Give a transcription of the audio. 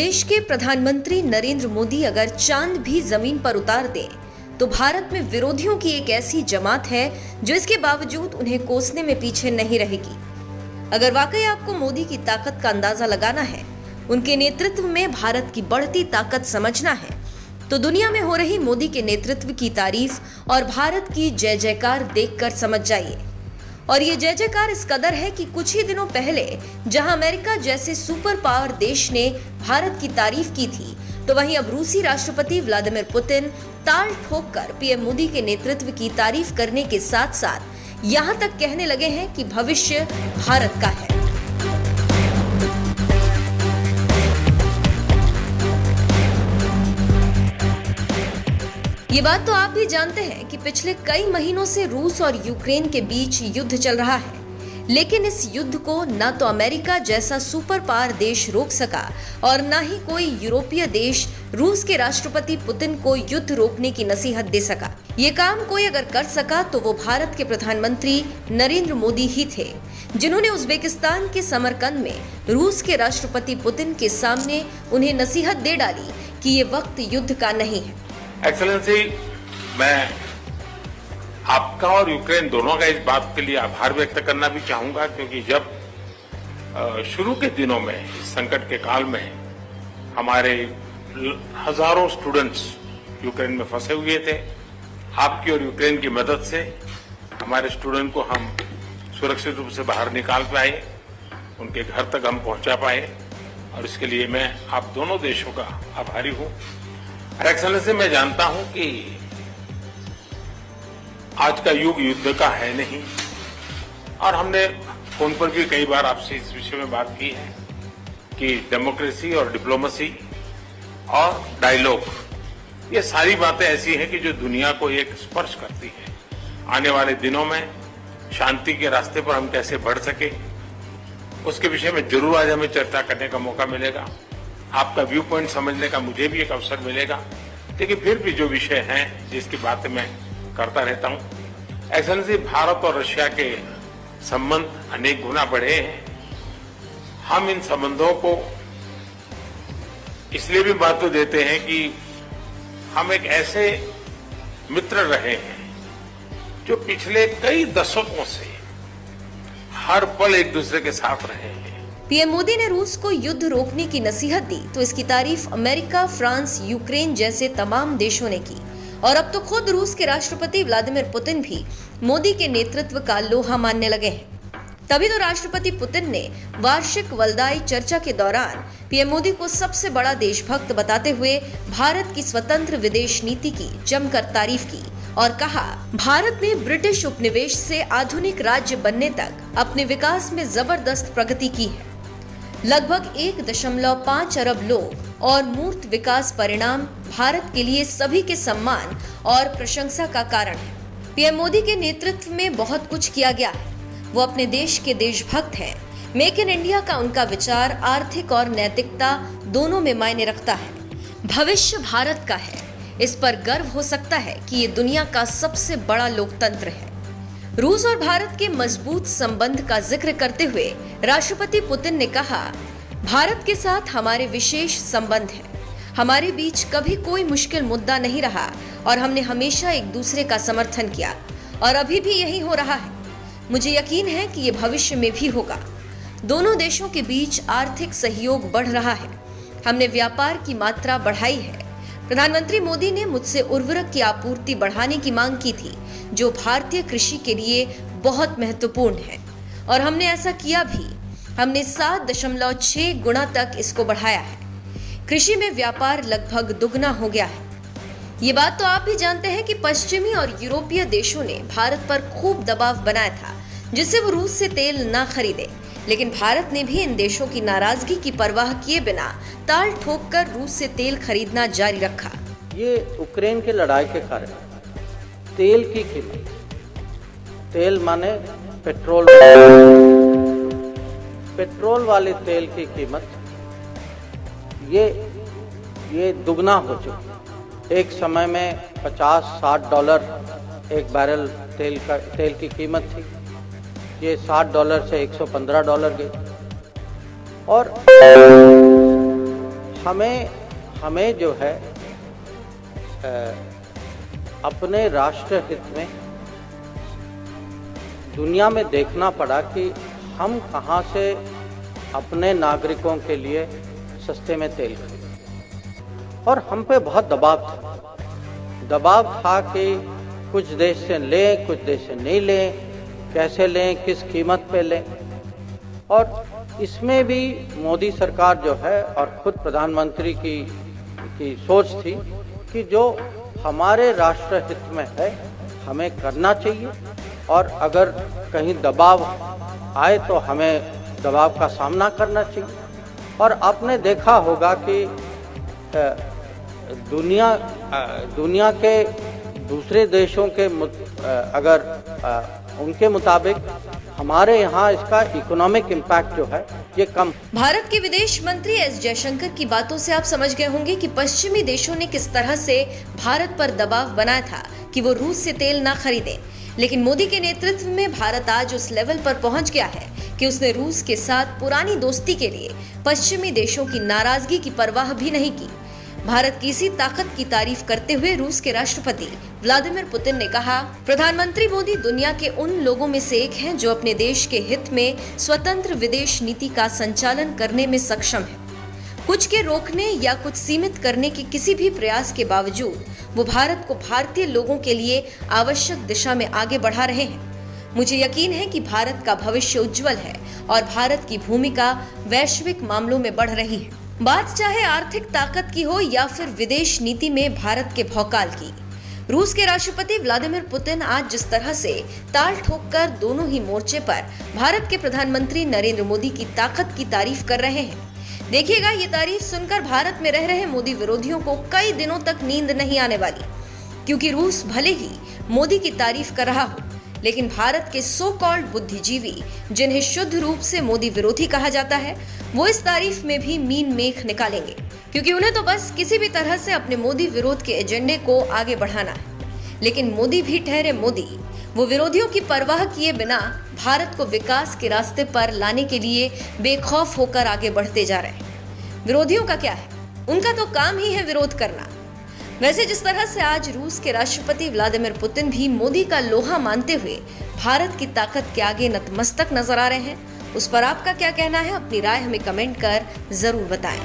देश के प्रधानमंत्री नरेंद्र मोदी अगर चांद भी जमीन पर उतार दें तो भारत में विरोधियों की एक ऐसी जमात है जो इसके बावजूद उन्हें कोसने में पीछे नहीं रहेगी। अगर वाकई आपको मोदी की ताकत का अंदाजा लगाना है, उनके नेतृत्व में भारत की बढ़ती ताकत समझना है, तो दुनिया में हो रही मोदी के नेतृत्व की तारीफ और भारत की जय जयकार देखकर समझ जाइए। और ये जय जयकार इस कदर है कि कुछ ही दिनों पहले जहां अमेरिका जैसे सुपर पावर देश ने भारत की तारीफ की थी, तो वहीं अब रूसी राष्ट्रपति व्लादिमीर पुतिन ताल ठोककर पीएम मोदी के नेतृत्व की तारीफ करने के साथ साथ यहां तक कहने लगे हैं कि भविष्य भारत का है। ये बात तो आप भी जानते हैं कि पिछले कई महीनों से रूस और यूक्रेन के बीच युद्ध चल रहा है, लेकिन इस युद्ध को न तो अमेरिका जैसा सुपर पावर देश रोक सका और न ही कोई यूरोपीय देश रूस के राष्ट्रपति पुतिन को युद्ध रोकने की नसीहत दे सका। ये काम कोई अगर कर सका तो वो भारत के प्रधानमंत्री नरेंद्र मोदी ही थे, जिन्होंने उज्बेकिस्तान के समरकंद में रूस के राष्ट्रपति पुतिन के सामने उन्हें नसीहत दे डाली कि ये वक्त युद्ध का नहीं है। एक्सेलेंसी, मैं आपका और यूक्रेन दोनों का इस बात के लिए आभार व्यक्त करना भी चाहूंगा, क्योंकि जब शुरू के दिनों में इस संकट के काल में हमारे हजारों स्टूडेंट्स यूक्रेन में फंसे हुए थे, आपकी और यूक्रेन की मदद से हमारे स्टूडेंट को हम सुरक्षित रूप से बाहर निकाल पाए, उनके घर तक हम पहुंचा पाए, और इसके लिए मैं आप दोनों देशों का आभारी हूं। एक्सेलेंसी, मैं जानता हूं कि आज का युग युद्ध का है नहीं, और हमने फोन पर भी कई बार आपसे इस विषय में बात की है कि डेमोक्रेसी और डिप्लोमेसी और डायलॉग, ये सारी बातें ऐसी हैं कि जो दुनिया को एक स्पर्श करती है। आने वाले दिनों में शांति के रास्ते पर हम कैसे बढ़ सके, उसके विषय में जरूर आज हमें चर्चा करने का मौका मिलेगा। आपका व्यू पॉइंट समझने का मुझे भी एक अवसर मिलेगा, लेकिन फिर भी जो विषय हैं जिसकी बातें मैं करता रहता हूं। एक्सेलेंसी, भारत और रशिया के संबंध अनेक गुना बढ़े हैं। हम इन संबंधों को इसलिए भी महत्व देते हैं कि हम एक ऐसे मित्र रहे हैं जो पिछले कई दशकों से हर पल एक दूसरे के साथ रहे हैं। पीएम मोदी ने रूस को युद्ध रोकने की नसीहत दी तो इसकी तारीफ अमेरिका, फ्रांस, यूक्रेन जैसे तमाम देशों ने की, और अब तो खुद रूस के राष्ट्रपति व्लादिमीर पुतिन भी मोदी के नेतृत्व का लोहा मानने लगे हैं। तभी तो राष्ट्रपति पुतिन ने वार्षिक वल्दाई चर्चा के दौरान पीएम मोदी को सबसे बड़ा देशभक्त बताते हुए भारत की स्वतंत्र विदेश नीति की जमकर तारीफ की और कहा, भारत ने ब्रिटिश उपनिवेश से आधुनिक राज्य बनने तक अपने विकास में जबरदस्त प्रगति की है। लगभग 1.5 अरब लोग और मूर्त विकास परिणाम भारत के लिए सभी के सम्मान और प्रशंसा का कारण है। पीएम मोदी के नेतृत्व में बहुत कुछ किया गया है। वो अपने देश के देशभक्त हैं। मेक इन इंडिया का उनका विचार आर्थिक और नैतिकता दोनों में मायने रखता है। भविष्य भारत का है, इस पर गर्व हो सकता है कि ये दुनिया का सबसे बड़ा लोकतंत्र है। रूस और भारत के मजबूत संबंध का जिक्र करते हुए राष्ट्रपति पुतिन ने कहा, भारत के साथ हमारे विशेष संबंध हैं। हमारे बीच कभी कोई मुश्किल मुद्दा नहीं रहा और हमने हमेशा एक दूसरे का समर्थन किया, और अभी भी यही हो रहा है। मुझे यकीन है कि ये भविष्य में भी होगा। दोनों देशों के बीच आर्थिक सहयोग बढ़ रहा है। हमने व्यापार की मात्रा बढ़ाई है। प्रधानमंत्री मोदी ने मुझसे उर्वरक की आपूर्ति बढ़ाने की मांग की थी, जो भारतीय कृषि के लिए बहुत महत्वपूर्ण है, और हमने ऐसा किया भी। हमने 7.6 गुना तक इसको बढ़ाया है। कृषि में व्यापार लगभग दुगना हो गया है। ये बात तो आप भी जानते हैं कि पश्चिमी और यूरोपीय देशों ने भारत पर खूब दबाव बनाया था, जिससे वो रूस से तेल न खरीदे, लेकिन भारत ने भी इन देशों की नाराजगी की परवाह किए बिना ताल ठोककर रूस से तेल खरीदना जारी रखा। ये यूक्रेन की लड़ाई के कारण तेल की कीमत, तेल माने पेट्रोल वाले तेल की कीमत ये दुगना हो चुकी। एक समय में 50-60 डॉलर एक बैरल तेल की कीमत थी। ये $60 से $115 गई, और हमें जो है अपने राष्ट्र हित में दुनिया में देखना पड़ा कि हम कहाँ से अपने नागरिकों के लिए सस्ते में तेल खरीदें, और हम पे बहुत दबाव था कि कुछ देश से लें, कुछ देश से नहीं लें, कैसे लें, किस कीमत पे लें। और इसमें भी मोदी सरकार जो है और खुद प्रधानमंत्री की सोच थी कि जो हमारे राष्ट्र हित में है हमें करना चाहिए, और अगर कहीं दबाव आए तो हमें दबाव का सामना करना चाहिए। और आपने देखा होगा कि दुनिया के दूसरे देशों के अगर उनके मुताबिक हमारे यहाँ इसका इकोनॉमिक इम्पैक्ट जो है ये कम। भारत के विदेश मंत्री एस जयशंकर की बातों से आप समझ गए होंगे कि पश्चिमी देशों ने किस तरह से भारत पर दबाव बनाया था कि वो रूस से तेल ना खरीदे। लेकिन मोदी के नेतृत्व में भारत आज उस लेवल पर पहुंच गया है कि उसने रूस के साथ पुरानी दोस्ती के लिए पश्चिमी देशों की नाराजगी की परवाह भी नहीं की। भारत की इसी ताकत की तारीफ करते हुए रूस के राष्ट्रपति व्लादिमीर पुतिन ने कहा, प्रधानमंत्री मोदी दुनिया के उन लोगों में से एक हैं जो अपने देश के हित में स्वतंत्र विदेश नीति का संचालन करने में सक्षम है। कुछ के रोकने या कुछ सीमित करने के किसी भी प्रयास के बावजूद वो भारत को भारतीय लोगों के लिए आवश्यक दिशा में आगे बढ़ा रहे हैं। मुझे यकीन है कि भारत का भविष्य उज्जवल है और भारत की भूमिका वैश्विक मामलों में बढ़ रही है। बात चाहे आर्थिक ताकत की हो या फिर विदेश नीति में भारत के भौकाल की। रूस के राष्ट्रपति व्लादिमीर पुतिन आज जिस तरह से ताल ठोककर दोनों ही मोर्चे पर भारत के प्रधानमंत्री नरेंद्र मोदी की ताकत की तारीफ कर रहे हैं, देखिएगा ये तारीफ सुनकर भारत में रह रहे मोदी विरोधियों को कई दिनों तक नींद नहीं आने वाली। क्योंकि रूस भले ही मोदी की तारीफ कर रहा हो, लेकिन भारत के सो कॉल्ड बुद्धिजीवी, जिन्हें शुद्ध रूप से मोदी विरोधी कहा जाता है, वो इस तारीफ में भी मीन मेख निकालेंगे, क्योंकि उन्हें तो बस किसी भी तरह से अपने मोदी विरोध के एजेंडे को आगे बढ़ाना है। लेकिन मोदी भी ठहरे मोदी, वो विरोधियों की परवाह किए बिना भारत को विकास के रास्ते पर लाने के लिए बेखौफ होकर आगे बढ़ते जा रहे हैं। विरोधियों का क्या है, उनका तो काम ही है विरोध करना। वैसे जिस तरह से आज रूस के राष्ट्रपति व्लादिमीर पुतिन भी मोदी का लोहा मानते हुए भारत की ताकत के आगे नतमस्तक नजर आ रहे हैं, उस पर आपका क्या कहना है? अपनी राय हमें कमेंट कर जरूर बताएं।